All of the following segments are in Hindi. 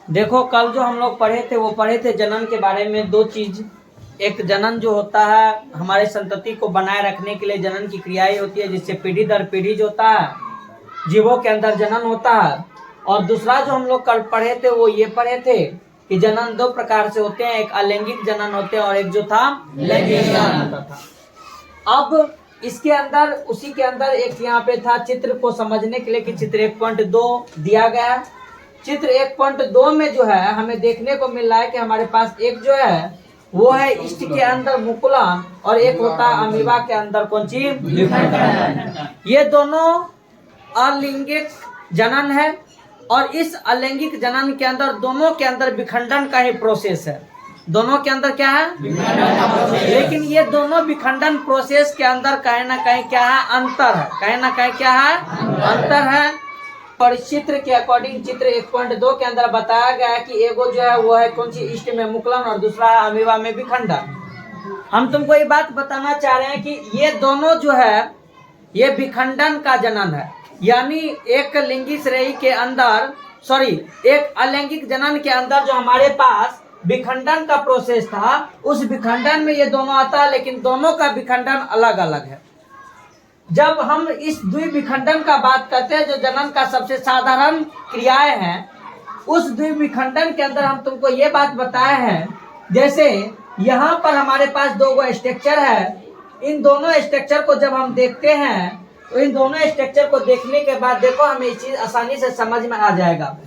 देखो, कल जो हम लोग पढ़े थे वो पढ़े थे जनन के बारे में। दो चीज, एक जनन जो होता है हमारे संतति को बनाए रखने के लिए जनन की क्रियाएं होती है, जिससे पीढ़ी दर पीढ़ी जो होता है जीवों के अंदर जनन होता है। और दूसरा जो हम लोग कल पढ़े थे वो ये पढ़े थे कि जनन दो प्रकार से होते हैं, एक अलैंगिक जनन होते हैं और एक जो था लैंगिक जनन होता था। अब इसके अंदर उसी के अंदर एक यहाँ पे था चित्र को समझने के लिए कि चित्र 1.2 दिया गया है। चित्र 1.2 में जो है हमें देखने को मिल रहा है कि हमारे पास एक जो है वो है इष्ट के अंदर मुकुलन और एक होता है अमीबा के अंदर कौन सी विखंडन। ये दोनों अलैंगिक जनन है और इस अलैंगिक जनन के अंदर दोनों के अंदर विखंडन का ही प्रोसेस है। दोनों के अंदर क्या है? लेकिन ये दोनों विखंडन प्रोसेस के अंदर कहीं ना कहीं क्या है? अंतर है। कहीं ना कहीं क्या है? अंतर है। और इस चित्र के अकॉर्डिंग चित्र 1.2 के अंदर बताया गया है कि एगो जो है वो है कौन सी इष्ट में मुकुलन और दूसरा है अमीबा में विखंडन। हम तुमको ये बात बताना चाह रहे हैं कि ये दोनों जो है ये विखंडन का जनन है, यानी एक लिंगी श्रेणी के अंदर एक अलैंगिक जनन के अंदर जो हमारे पास विखंडन का प्रोसेस था उस विखंडन में ये दोनों आता है, लेकिन दोनों का विखंडन अलग अलग है। जब हम इस द्विविखंडन का बात करते हैं जो जनन का सबसे साधारण क्रियाएं हैं, उस द्विविखंडन के अंदर हम तुमको ये बात बताए हैं, जैसे यहाँ पर हमारे पास दो गो स्ट्रक्चर है। इन दोनों स्ट्रक्चर को जब हम देखते हैं तो इन दोनों स्ट्रक्चर को देखने के बाद देखो हमें ये चीज आसानी से समझ में आ जाएगा।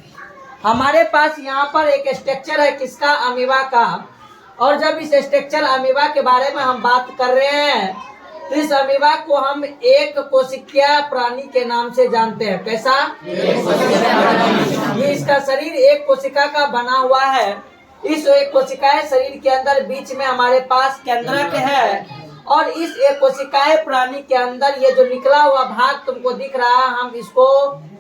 हमारे पास यहाँ पर एक स्ट्रक्चर है किसका? अमीबा का। और जब इस स्ट्रक्चर अमीबा के बारे में हम बात कर रहे हैं तो इस अमीबा को हम एक कोशिकीय प्राणी के नाम से जानते हैं। कैसा? ये इसका शरीर एक कोशिका का बना हुआ है। इस एक कोशिकाएं शरीर के अंदर बीच में हमारे पास केंद्रक है और इस एक कोशिकाएं प्राणी के अंदर ये जो निकला हुआ भाग तुमको दिख रहा है हम इसको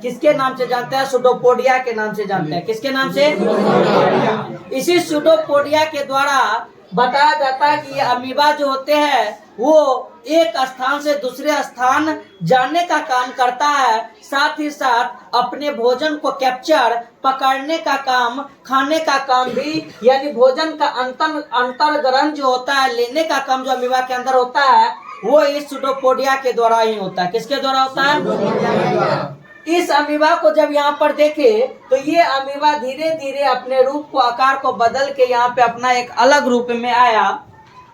किसके नाम से जानते हैं? सुडोपोडिया के नाम से जानते हैं। किसके नाम से? इसी सुडोपोडिया के द्वारा बताया जाता है कि ये अमीबा जो होते हैं वो एक स्थान से दूसरे स्थान जाने का काम करता है, साथ ही साथ अपने भोजन को कैप्चर पकड़ने का काम, खाने का काम भी, यानी भोजन का अंतर ग्रहण जो होता है लेने का काम जो अमीबा के अंदर होता है वो इस सुडोपोडिया के द्वारा ही होता है। किसके द्वारा होता है? इस अमीबा को जब यहाँ पर देखे तो ये अमीबा धीरे धीरे अपने रूप को आकार को बदल के यहाँ पे अपना एक अलग रूप में आया।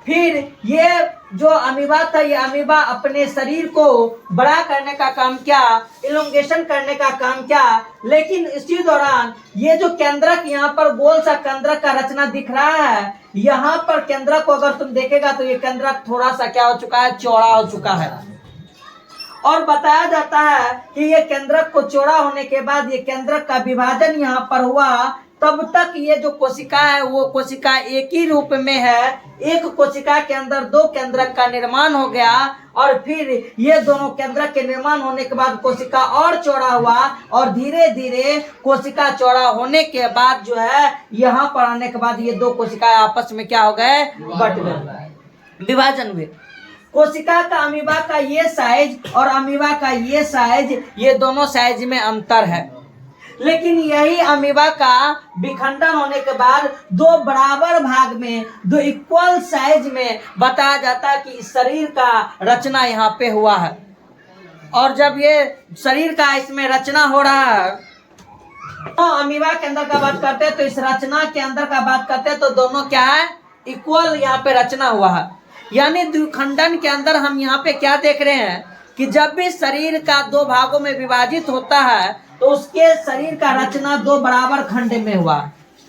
फिर ये जो अमीबा था ये अमीबा अपने शरीर को बड़ा करने का काम किया, इलोंगेशन करने का काम किया। लेकिन इसी दौरान ये जो केंद्रक यहाँ पर गोल सा केंद्रक का रचना दिख रहा है, यहाँ पर केंद्रक को अगर तुम देखेगा तो ये केंद्रक थोड़ा सा क्या हो चुका है? चौड़ा हो चुका है। और बताया जाता है कि ये केंद्रक को चौड़ा होने के बाद ये केंद्रक का विभाजन यहाँ पर हुआ। तब तक ये जो कोशिका है वो कोशिका एक ही रूप में है। एक कोशिका के अंदर दो केंद्रक का निर्माण हो गया और फिर ये दोनों केंद्रक के निर्माण होने के बाद कोशिका और चौड़ा हुआ और धीरे धीरे कोशिका चौड़ा होने के बाद जो है यहाँ पर आने के बाद ये दो कोशिकाएं आपस में क्या हो गए? बट गए, विभाजन हुए। कोशिका का अमीबा का ये साइज और अमीबा का ये साइज, ये दोनों साइज में अंतर है। लेकिन यही अमीबा का विखंडन होने के बाद दो बराबर भाग में, दो इक्वल साइज में बताया जाता है कि इस शरीर का रचना यहाँ पे हुआ है। और जब ये शरीर का इसमें रचना हो रहा है तो अमीबा के अंदर का बात करते हैं तो इस रचना के अंदर का बात करते हैं तो दोनों क्या है? इक्वल यहाँ पे रचना हुआ है। यानी द्विखंडन के अंदर हम यहाँ पे क्या देख रहे हैं कि जब भी शरीर का दो भागों में विभाजित होता है तो उसके शरीर का रचना दो बराबर खंड में हुआ,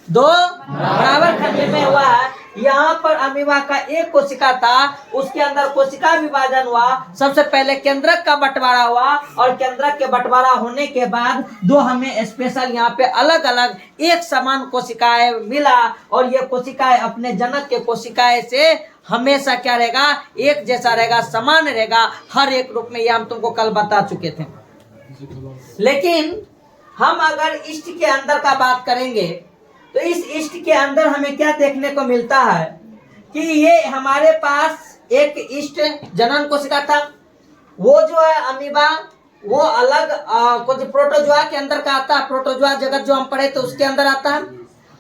दो बराबर खंड में हुआ है। यहाँ पर अमीबा का एक कोशिका था, उसके अंदर कोशिका विभाजन हुआ। सबसे पहले केंद्रक का बंटवारा हुआ और केंद्रक के बंटवारा होने के बाद दो हमें स्पेशल यहाँ पे अलग अलग एक समान कोशिकाएं मिला और ये कोशिकाएं अपने जनक के कोशिकाएं से हमेशा क्या रहेगा? एक जैसा रहेगा, समान रहेगा हर एक रूप में। ये हम तुमको कल बता चुके थे। लेकिन हम अगर इष्ट के अंदर का बात करेंगे तो इस इष्ट के अंदर हमें क्या देखने को मिलता है कि ये हमारे पास एक इष्ट जनन कोशिका था। वो जो है अमीबा वो अलग कुछ प्रोटोजोआ के अंदर का आता है। प्रोटोजोआ जगत जो हम पढ़े तो उसके अंदर आता है।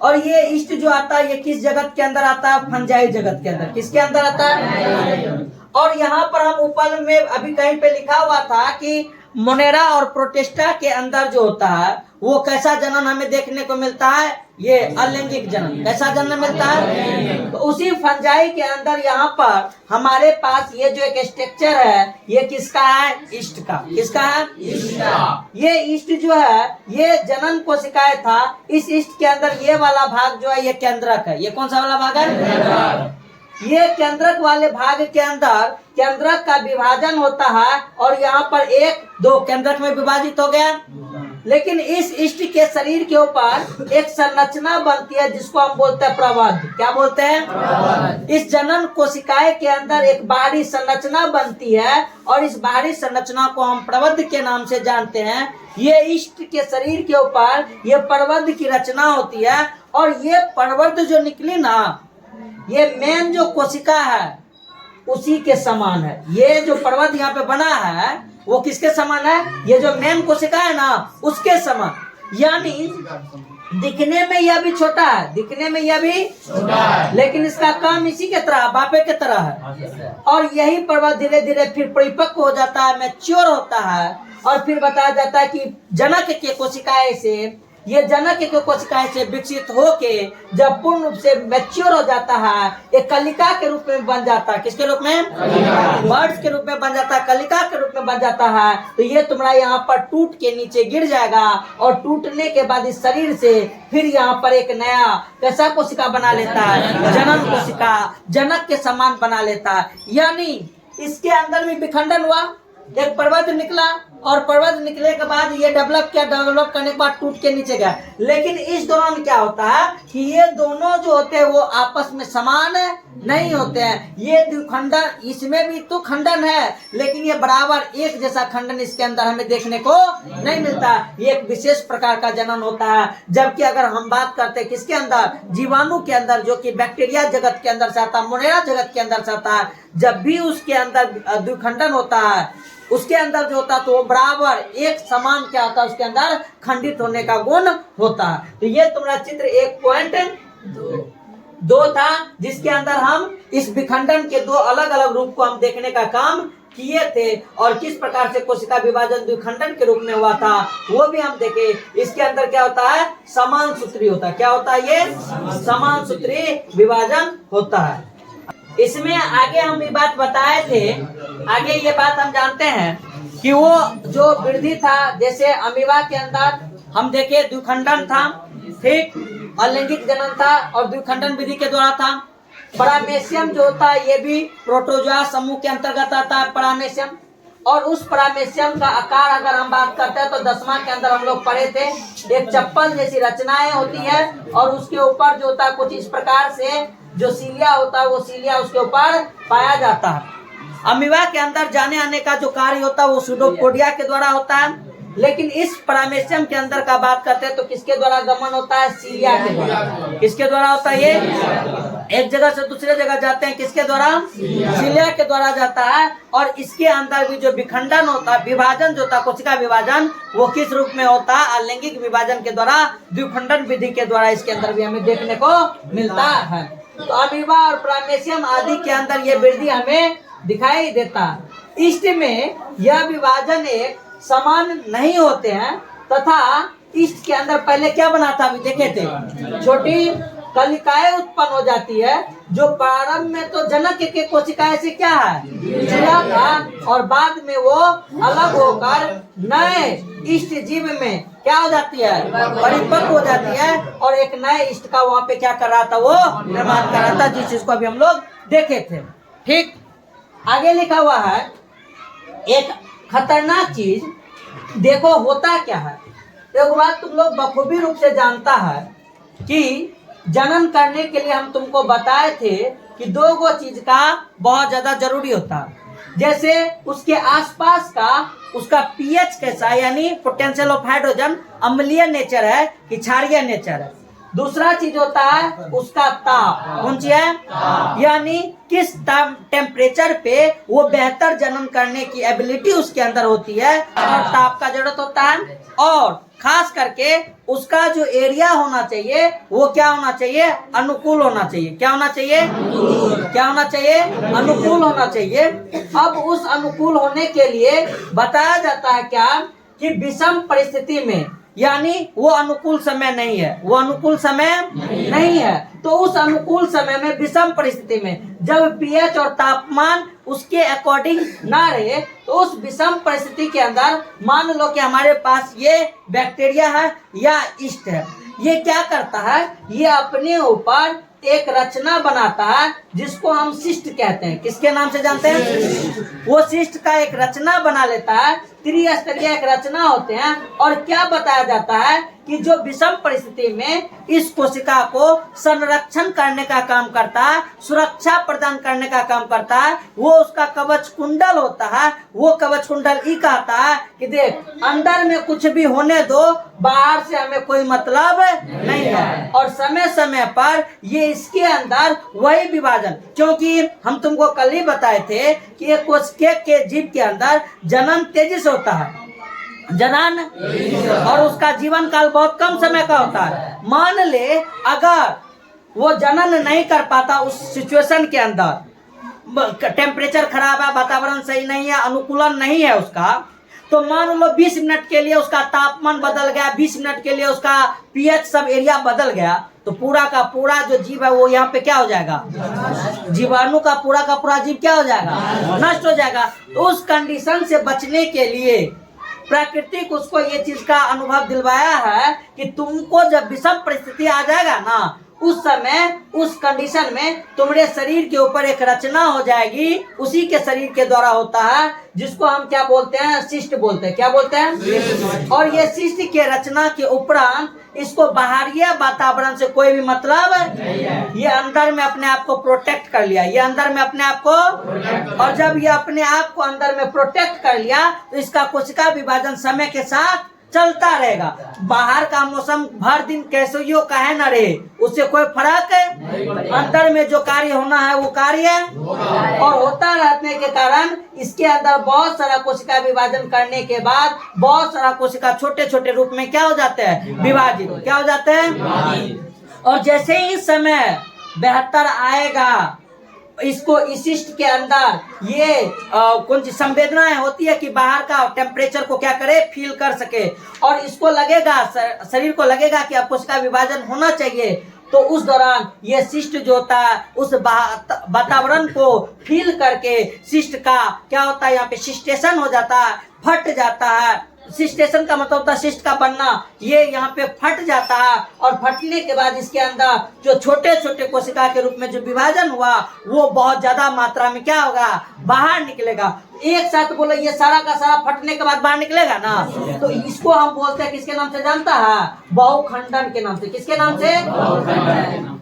और ये ईस्ट जो आता है ये किस जगत के अंदर आता है? फंजाई जगत के अंदर। किसके अंदर आता है? और यहाँ पर हम ऊपर में अभी कहीं पे लिखा हुआ था कि मोनेरा और प्रोटेस्टा के अंदर जो होता है वो कैसा जनन हमें देखने को मिलता है? ये अलैंगिक जनन। कैसा जनन मिलता है? तो उसी फंजाई के अंदर यहाँ पर हमारे पास ये जो एक स्ट्रक्चर है ये किसका है? ईस्ट का। किसका है? ईस्ट का। ये ईस्ट जो है ये जनन कोशिकाएं था। इस ईस्ट के अंदर ये वाला भाग जो है ये केंद्रक है। ये कौन सा वाला भाग है? ये केंद्रक वाले भाग के अंदर केंद्रक का विभाजन होता है और यहाँ पर एक दो केंद्रक में विभाजित हो गया। लेकिन इस इष्ट के शरीर के ऊपर एक संरचना बनती है जिसको हम बोलते हैं प्रवध। क्या बोलते हैं? इस जनन कोशिकाएं के अंदर एक बाहरी संरचना बनती है और इस बाहरी संरचना को हम प्रवध के नाम से जानते हैं। ये इष्ट के शरीर के ऊपर ये प्रवध की रचना होती है और ये प्रवध जो निकली ना ये मेन जो कोशिका है उसी के समान है। ये जो पर्वत यहाँ पे बना है वो किसके समान है? ये जो मेन कोशिका है ना उसके समान। यानी दिखने में यह भी छोटा है, दिखने में यह भी छोटा है, लेकिन इसका काम इसी के तरह बापे के तरह है। और यही पर्वत धीरे धीरे फिर परिपक्व हो जाता है, मैच्योर होता है और फिर बताया जाता है कि जनक के कोशिकाएं से ये जनक के कोशिकाएं से विकसित होके जब पूर्ण रूप से मैच्योर हो जाता है एक कलिका के रूप में बन जाता है। किसके रूप में? बर्ड्स के रूप में बन जाता है, कलिका के रूप में बन जाता है। तो ये तुम्हारा यहाँ पर टूट के नीचे गिर जाएगा और टूटने के बाद इस शरीर से फिर यहाँ पर एक नया कैसा कोशिका बना लेता है? जनन कोशिका, जनक के समान बना लेता है। यानी इसके अंदर भी विखंडन हुआ, एक पर्वत निकला और पर्वत निकले के बाद ये डेवलप किया, डेवलप करने के बाद टूट के नीचे गया। लेकिन इस दौरान क्या होता है कि ये दोनों जो होते हैं वो आपस में समान नहीं होते हैं। ये द्विखंडन, इसमें भी तो खंडन है लेकिन ये बराबर एक जैसा खंडन इसके अंदर हमें देखने को नहीं मिलता। ये एक विशेष प्रकार का जनन होता है। जबकि अगर हम बात करते हैं किसके अंदर? जीवाणु के अंदर, जो कि बैक्टीरिया जगत के अंदर से आता है, मोनेरा जगत के अंदर से आता है। जब भी उसके अंदर द्विखंडन होता है उसके अंदर जो होता है तो वो बराबर एक समान क्या होता है? उसके अंदर खंडित होने का गुण होता है। तो ये तुम्हारा चित्र 1.2 था जिसके अंदर हम इस विखंडन के दो अलग अलग रूप को हम देखने का काम किए थे और किस प्रकार से कोशिका विभाजन द्विखंडन के रूप में हुआ था वो भी हम देखे। इसके अंदर क्या होता है? समान सूत्री होता है। क्या होता है? ये समान सूत्री विभाजन होता है। इसमें आगे हम ये बात बताए थे, आगे ये बात हम जानते हैं कि वो जो वृद्धि था, जैसे अमीबा के अंदर हम देखे द्विखंडन था, ठीक, अलैंगिक जनन था और द्विखंडन विधि के द्वारा था। परामेशियम जो होता है ये भी प्रोटोजोआ समूह के अंतर्गत आता है परामेशियम। और उस परामेशियम का आकार अगर हम बात करते हैं तो 10वां के अंदर हम लोग पढ़े थे, एक चप्पल जैसी रचनाएं होती है और उसके ऊपर जो होता है कुछ इस प्रकार से जो सीलिया होता है वो सीलिया उसके ऊपर पाया जाता है। अमीबा के अंदर जाने आने का जो कार्य होता है वो सूडोपोडिया के द्वारा होता है। लेकिन इस परामेशियम के अंदर का बात करते हैं तो किसके द्वारा गमन होता है? सीलिया के द्वारा। किसके द्वारा होता है? ये एक जगह से दूसरे जगह जाते हैं, किसके द्वारा? सीलिया के द्वारा जाता है। और इसके अंदर भी जो विखंडन होता है, विभाजन जो होता है, कोशिका विभाजन, वो किस रूप में होता है? अलैंगिक विभाजन के द्वारा, द्विखंडन विधि के द्वारा इसके अंदर भी हमें देखने को मिलता है। तो अमीबा और परामेशियम आदि के अंदर ये वृद्धि हमें दिखाई देता है। ईस्ट में यह विभाजन एक समान नहीं होते हैं तथा ईस्ट के अंदर पहले क्या बना था? अभी देखे थे, छोटी कलिकाएं उत्पन्न हो जाती है जो प्रारंभ में तो जनक के कोशिकाएं से क्या है? जुड़ा था और बाद में वो अलग होकर नए ईस्ट जीव में क्या हो जाती है? परिपक्व हो जाती है और एक नए ईस्ट का वहाँ पे क्या कर रहा था? वो निर्माण कर रहा था, जिस चीज को अभी हम लोग देखे थे। ठीक, आगे लिखा हुआ है एक खतरनाक चीज, देखो होता क्या है। एक बात तुम लोग बखूबी रूप से जानता है कि जनन करने के लिए हम तुमको बताए थे कि दो गो चीज का बहुत ज्यादा जरूरी होता है। जैसे उसके आसपास का उसका पीएच कैसा है, यानी पोटेंशियल ऑफ हाइड्रोजन अम्लीय नेचर है कि क्षारीय नेचर है। दूसरा चीज होता है उसका ताप। कौन सी है? यानी किस टेम्परेचर पे वो बेहतर जनन करने की एबिलिटी उसके अंदर होती है और ताप का जरूरत होता है, और खास करके उसका जो एरिया होना चाहिए वो क्या होना चाहिए, अनुकूल होना चाहिए। क्या होना चाहिए, क्या होना चाहिए, अनुकूल होना चाहिए। अब उस अनुकूल होने के लिए बताया जाता है क्या कि विषम परिस्थिति में, यानी वो अनुकूल समय नहीं है, वो अनुकूल समय नहीं है, तो उस अनुकूल समय में विषम परिस्थिति में जब पीएच और तापमान उसके अकॉर्डिंग ना रहे, तो उस विषम परिस्थिति के अंदर मान लो कि हमारे पास ये बैक्टीरिया है या ईस्ट है, ये क्या करता है, ये अपने ऊपर एक रचना बनाता है जिसको हम सिस्ट कहते हैं। किसके नाम से जानते हैं, वो सिस्ट का एक रचना बना लेता है, त्रिस्तरीय एक रचना होते हैं। और क्या बताया जाता है कि जो विषम परिस्थिति में इस कोशिका को संरक्षण करने का काम करता है, सुरक्षा प्रदान करने का काम करता है, वो उसका कवच कुंडल होता है। वो कवच कुंडल ये कहता है कि देख, अंदर में कुछ भी होने दो, बाहर से हमें कोई मतलब नहीं है। और समय समय पर ये इसके अंदर वही विभाजन, क्योंकि हम तुमको कल ही बताए थे कि एक कोशिका के जीव के अंदर जनन तेजी से होता है, जनन, और उसका जीवन काल बहुत कम समय का होता है। मान ले अगर वो जनन नहीं कर पाता उस सिचुएशन के अंदर, टेम्परेचर खराब है, वातावरण सही नहीं है, अनुकूलन नहीं है उसका, तो मान लो 20 मिनट के लिए उसका तापमान बदल गया, 20 मिनट के लिए उसका पीएच सब एरिया बदल गया, तो पूरा का पूरा जो जीव है वो यहाँ पे क्या हो जाएगा, जीवाणु का पूरा जीव क्या हो जाएगा, नष्ट हो जाएगा। तो उस कंडीशन से बचने के लिए प्राकृतिक उसको ये चीज का अनुभव दिलवाया है कि तुमको जब विषम परिस्थिति आ जाएगा ना, उस समय उस कंडीशन में तुम्हारे शरीर के ऊपर एक रचना हो जाएगी, उसी के शरीर के द्वारा होता है, जिसको हम क्या बोलते हैं, शिष्ट बोलते हैं। क्या बोलते हैं, और ये शिष्ट के रचना के उपरांत इसको बाहरी वातावरण से कोई भी मतलब ये अंदर में अपने आप को प्रोटेक्ट कर लिया, ये अंदर में अपने आप को, और जब ये अपने आप को अंदर में प्रोटेक्ट कर लिया तो इसका कोशिका विभाजन समय के साथ चलता रहेगा। बाहर का मौसम भर दिन कैसे यो कहे न रहे, उससे कोई फर्क है, अंदर में जो कार्य होना है वो कार्य और होता रहने के कारण इसके अंदर बहुत सारा कोशिका विभाजन करने के बाद बहुत सारा कोशिका छोटे छोटे रूप में क्या हो जाते हैं, विभाजित क्या हो जाते हैं। और जैसे ही समय बेहतर आएगा, इसको इस शिष्ट के अंदर ये कौन सी संवेदनाएं होती है कि बाहर का टेम्परेचर को क्या करे, फील कर सके, और इसको लगेगा, शरीर को लगेगा कि अब कोशिका विभाजन होना चाहिए, तो उस दौरान ये शिष्ट जो होता है उस वातावरण को फील करके शिष्ट का क्या होता है, यहाँ पे शिस्टेशन हो जाता है, फट जाता है। शिस्टेशन का मतलब होता है शिष्ट का बनना, ये यहाँ पे फट जाता है, और फटने के बाद इसके अंदर जो छोटे छोटे कोशिका के रूप में जो विभाजन हुआ वो बहुत ज्यादा मात्रा में क्या होगा, बाहर निकलेगा। एक साथ बोलो, ये सारा का सारा फटने के बाद बाहर निकलेगा ना, तो इसको हम बोलते हैं किसके नाम से जानता है, बहुखंडन के नाम से। किसके नाम से,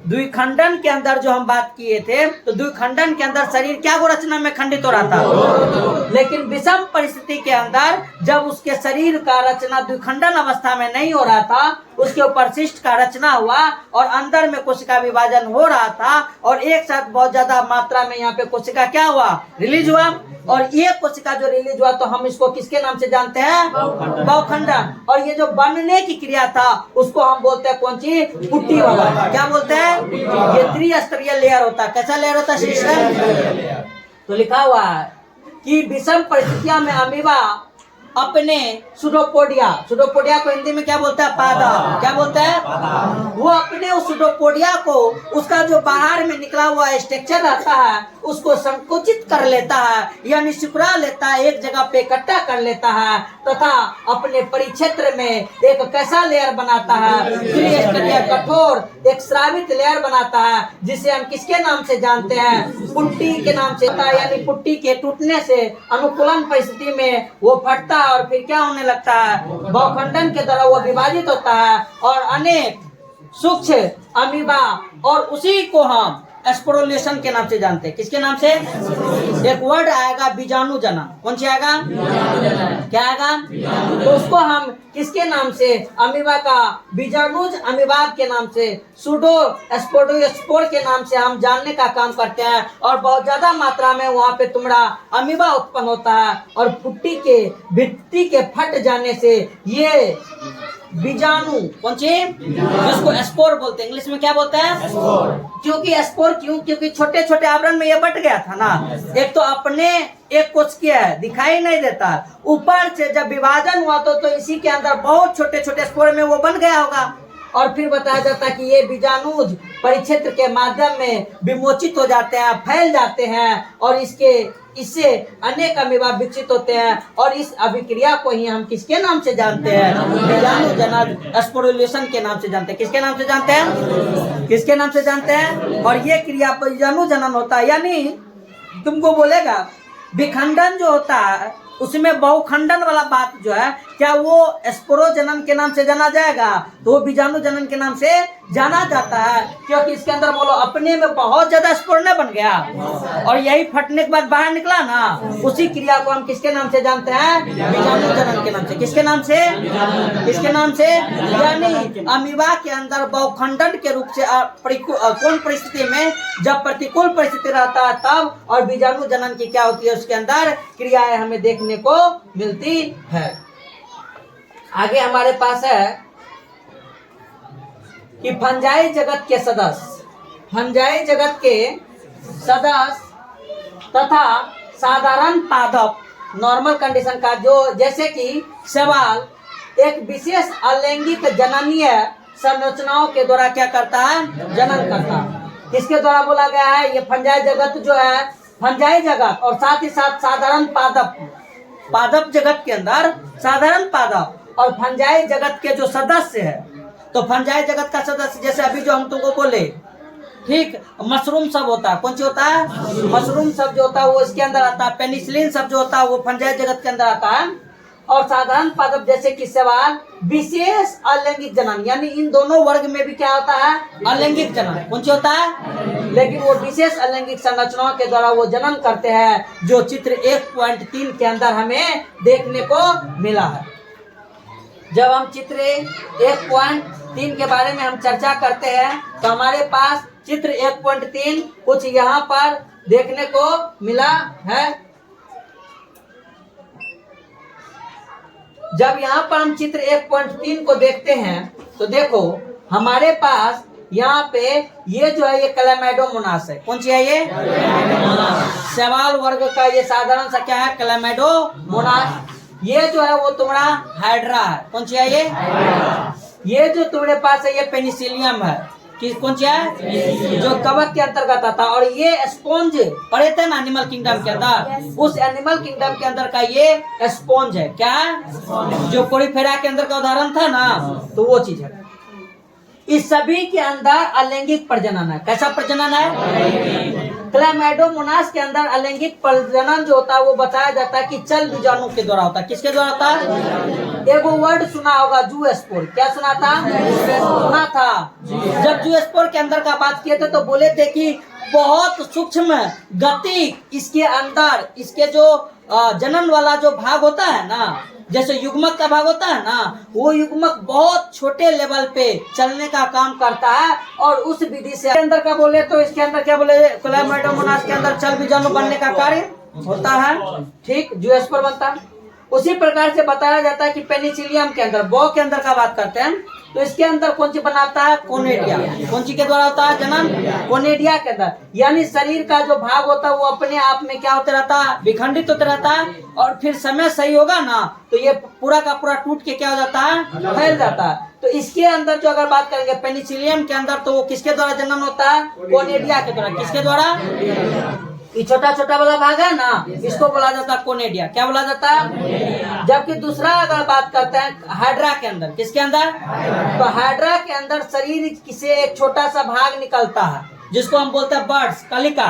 द्विखंडन के अंदर जो हम बात किए थे, तो द्विखंडन के अंदर शरीर क्या को रचना में खंडित हो रहा था, लेकिन विषम परिस्थिति के अंदर जब उसके शरीर का रचना द्विखंडन अवस्था में नहीं हो रहा था, उसके ऊपर शिष्ट का रचना हुआ और अंदर में कोशिका विभाजन हो रहा था, और एक साथ बहुत ज्यादा मात्रा में यहाँ पे कोशिका क्या हुआ, रिलीज हुआ, और ये कोशिका जो रिलीज हुआ तो हम इसको किसके नाम से जानते हैं, बहुखंडन। और ये जो बनने की क्रिया था उसको हम बोलते हैं कौन सी, पुट्टी वाला। क्या बोलते हैं, ये त्रिस्तरीय लेयर होता है। कैसा लेयर होता है, शिष्ट। तो लिखा हुआ है कि विषम परिस्थितियों में अमीबा अपने सुडोपोडिया, सुडोपोडिया को हिंदी में क्या बोलता है, पादा। क्या बोलता है, वो अपने उस सुडोपोडिया को, उसका जो बाहर में निकला हुआ स्ट्रक्चर रहता है उसको संकुचित कर लेता है, यानी सिकुड़ा लेता है, एक जगह पे इकट्ठा कर लेता है, तथा अपने परिक्षेत्र में एक कैसा लेयर बनाता है, त्रिस्तरीय कठोर एक स्रावित लेयर बनाता है, जिसे हम किसके नाम से जानते हैं, पुट्टी के नाम से। यानी पुट्टी के टूटने से अनुकूलन परिस्थिति में वो फटता है और फिर क्या होने लगता है, बहुखंडन के द्वारा वो विभाजित होता है और अनेक सूक्ष्म अमीबा, और उसी को हम एस्पोरुलेशन के नाम से जानते हैं। किसके नाम से? एक वर्ड आएगा बीजाणु जनन। कौन सी आएगा? क्या आएगा? तो उसको हम किसके नाम से? अमीबा का बीजाणुज अमीबाब के नाम से, सूडो स्पोडोस्पोर के नाम से हम जानने का काम करते हैं। और बहुत ज्यादा मात्रा में वहाँ पे तुम्हारा अमीबा उत्पन्न होता है और फुट्टी के भित्ति के फट जाने से ये बीजाणु, कौन सी, जिसको स्पोर बोलते हैं, इंग्लिश में क्या बोलते हैं? क्योंकि स्पोर क्योंकि छोटे छोटे आवरण में ये बट गया था ना। एक तो अपने एक कोश किया है, दिखाई नहीं देता, ऊपर से जब विभाजन हुआ तो इसी के अंदर बहुत छोटे छोटे स्पोर में वो बन गया होगा। और फिर बताया जाता है कि ये बीजाणुज परिक्षेत्र के माध्यम में विमोचित हो जाते हैं, फैल जाते हैं और इससे अनेक अमीबा विकसित होते हैं। और इस अभिक्रिया को ही हम किसके नाम से जानते हैं? बीजाणु जनन स्पोरुलेशन के नाम से जानते हैं। किसके नाम से जानते हैं? किसके नाम से जानते हैं? और ये क्रिया बीजाणु जनन होता है। यानी तुमको बोलेगा विखंडन जो होता है उसमें बहुखंडन वाला बात जो है, क्या वो स्पोरो जनन के नाम से जाना जाएगा? तो वो बीजाणु जनन के नाम से जाना जाता है, क्योंकि इसके अंदर बोलो अपने में बहुत ज्यादा स्पोर न बन गया और यही फटने के बाद बाहर निकला ना, उसी क्रिया को हम किसके नाम से जानते हैं? बीजाणु जनन के नाम से। किसके नाम से? किसके नाम से? यानी अमीबा के अंदर बहुखंडन के रूप से कौन परिस्थिति में, जब प्रतिकूल परिस्थिति रहता है तब, और बीजाणु जनन की क्या होती है उसके अंदर क्रियाएं हमें देखने को मिलती है। आगे हमारे पास है कि फंजाई जगत के सदस्य, फंजाई जगत के सदस्य तथा साधारण पादप नॉर्मल कंडीशन का, जो जैसे कि शैवाल एक विशेष अलैंगिक जननीय संरचनाओं के द्वारा क्या करता है? जनन करता है। किसके द्वारा बोला गया है? ये फंजाई जगत जो है, फंजाई जगत और साथ ही साथ साधारण पादप, पादप जगत के अंदर साधारण पादप और फंजाई जगत के जो सदस्य है, तो फंजाई जगत का सदस्य जैसे अभी जो हम तुमको बोले, ठीक, मशरूम सब होता है। कौन सी होता है? मशरूम सब जो होता है वो इसके अंदर आता है। पेनिसिलिन सब जो होता है वो फंजाई जगत के अंदर आता है। और साधारण पादप जैसे कि शैवाल विशेष अलैंगिक जनन, यानी इन दोनों वर्ग में भी क्या होता है? अलैंगिक जनन। कौन सी होता है? लेकिन वो विशेष अलैंगिक संरचनाओं के द्वारा वो जनन करते हैं, जो चित्र 1.3 के अंदर हमें देखने को मिला है। जब हम चित्र 1.3 के बारे में हम चर्चा करते हैं तो हमारे पास चित्र 1.3 कुछ यहाँ पर देखने को मिला है। जब यहाँ पर हम चित्र 1.3 को देखते हैं तो देखो हमारे पास यहाँ पे ये जो है ये क्लैमाइडोमोनास है। कौन सी है ये? शैवाल वर्ग का ये साधारण सा क्या है? क्लैमाइडोमोनास। ये जो है वो तुम्हारा हाइड्रा है। कौन सी है ये? ये जो तुम्हारे पास है ये पेनिसिलियम है। कि कौन सी है? जो कवक के अंतर्गत आता। और ये स्पॉन्ज पढ़े थे ना एनिमल किंगडम के अंदर, उस एनिमल किंगडम के अंदर का ये स्पॉन्ज है। क्या? जो कोरीफेरा के अंदर का उदाहरण था ना, तो वो चीज है। इस सभी के अंदर अलैंगिक प्रजनन है। कैसा प्रजनन है? क्लैमाइडोमोनास के अंदर अलैंगिक प्रजनन जो होता है वो बताया जाता है कि चल बीजाणु के द्वारा होता है। किसके द्वारा होता है? एगो वर्ड सुना होगा, जूस्पोर। क्या सुना था? सुना था। जब जूस्पोर के अंदर का बात किए थे तो बोले थे कि बहुत सूक्ष्म गति इसके अंदर, इसके जो जनन वाला जो भाग होता है ना, जैसे युग्मक का भाग होता है ना, वो युग्मक बहुत छोटे लेवल पे चलने का काम करता है। और उस विधि से अंदर का बोले तो इसके अंदर क्या बोले, क्लैमाइडोमोनास के अंदर चल बीजाणु बनने का कार्य होता है। ठीक, जूस्पोर बनता है। उसी प्रकार से बताया जाता है कि पेनिसिलियम के अंदर, बॉ के अंदर का बात करते हैं तो इसके अंदर कौन सी बनाता है? कोनेडिया। कौन सी के द्वारा होता है जनन? कोनेडिया के अंदर। यानी शरीर का जो भाग होता है वो अपने आप में क्या होता रहता है? विखंडित होता रहता है। और फिर समय सही होगा ना तो ये पूरा का पूरा टूट के क्या हो जाता है? फैल जाता है। तो इसके अंदर जो अगर बात करेंगे पेनिसिलियम के अंदर, तो वो किसके द्वारा जनन होता है? कोनेडिया के द्वारा। किसके द्वारा? ये छोटा छोटा वाला भाग है ना, इसको बोला जाता है कोनेडिया। क्या बोला जाता है? जबकि दूसरा अगर बात करते हैं हाइड्रा के अंदर, किसके अंदर? तो हाइड्रा के अंदर शरीर से एक छोटा सा भाग निकलता है जिसको हम बोलते हैं बर्ड्स, कलिका।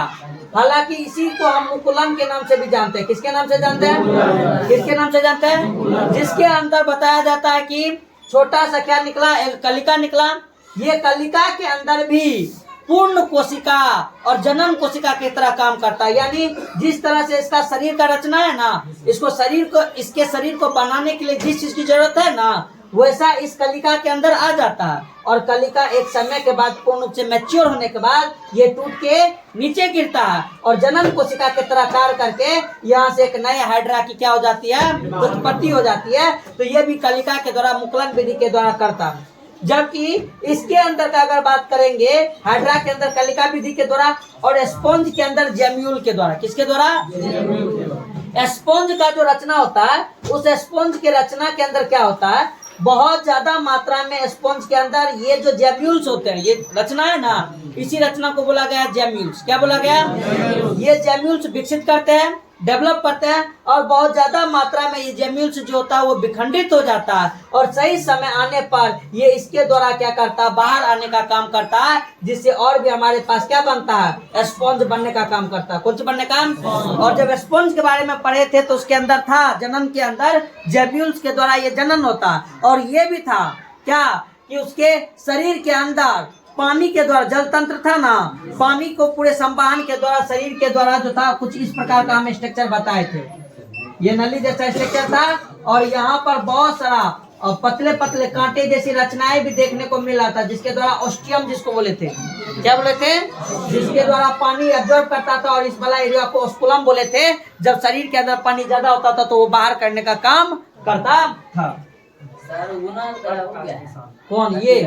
हालांकि इसी को हम मुकुलम के नाम से भी जानते हैं। किसके नाम से जानते हैं? किसके नाम से जानते हैं? जिसके अंदर बताया जाता है कि छोटा सा क्या निकला? एक कलिका निकला। ये कलिका के अंदर भी पूर्ण कोशिका और जनन कोशिका की तरह काम करता है। यानी जिस तरह से इसका शरीर का रचना है ना, इसके शरीर को बनाने के लिए जिस चीज की जरूरत है ना, वैसा इस कलिका के अंदर आ जाता है। और कलिका एक समय के बाद पूर्ण रूप से मैच्योर होने के बाद ये टूट के नीचे गिरता है और जनन कोशिका की तरह कार्य करके यहाँ से एक नए हाइड्रा की क्या हो जाती है, उत्पत्ति हो जाती है। तो ये भी कलिका के द्वारा मुकुलन विधि के द्वारा करता है। जबकि इसके अंदर का अगर बात करेंगे, हाइड्रा के अंदर कलिका विधि के द्वारा और स्पॉन्ज के अंदर जेम्यूल के द्वारा। किसके द्वारा? स्पॉन्ज का जो रचना होता है, उस स्पॉन्ज के रचना के अंदर क्या होता है, बहुत ज्यादा मात्रा में स्पॉन्ज के अंदर ये जो जेम्यूल्स होते हैं, ये रचना है ना, इसी रचना को बोला गया जेम्यूल्स। क्या बोला गया? ये जेम्यूल्स विकसित करते हैं, डेवलप करते हैं और बहुत ज्यादा मात्रा में ये जेम्यूल्स जो होता है वो विखंडित हो जाता है और सही समय आने पर ये इसके द्वारा क्या करता है, बाहर आने का काम करता है, जिससे और भी हमारे पास क्या बनता है, स्पॉन्ज बनने का काम करता है। कौन सा बनने का? और जब स्पॉन्ज के बारे में पढ़े थे तो उसके अंदर था, जनन के अंदर जेम्यूल्स के द्वारा ये जनन होता है। और ये भी था क्या कि उसके शरीर के अंदर पानी के द्वारा जल तंत्र था ना, पानी को पूरे संवहन के द्वारा शरीर के द्वारा जो था कुछ इस प्रकार का हम स्ट्रक्चर बताए थे। ये नली जैसा स्ट्रक्चर था और यहाँ पर बहुत सारा और पतले पतले कांटे जैसी रचनाएं भी देखने को मिला था, जिसके द्वारा ऑस्टियम जिसको बोले थे, क्या बोले थे, जिसके द्वारा पानी एब्जॉर्ब करता था और इस वाला एरिया को ऑस्कुलम बोले थे। जब शरीर के अंदर पानी ज्यादा होता था तो वो बाहर करने का काम करता था। सर, वो ना हो गया। कौन? ये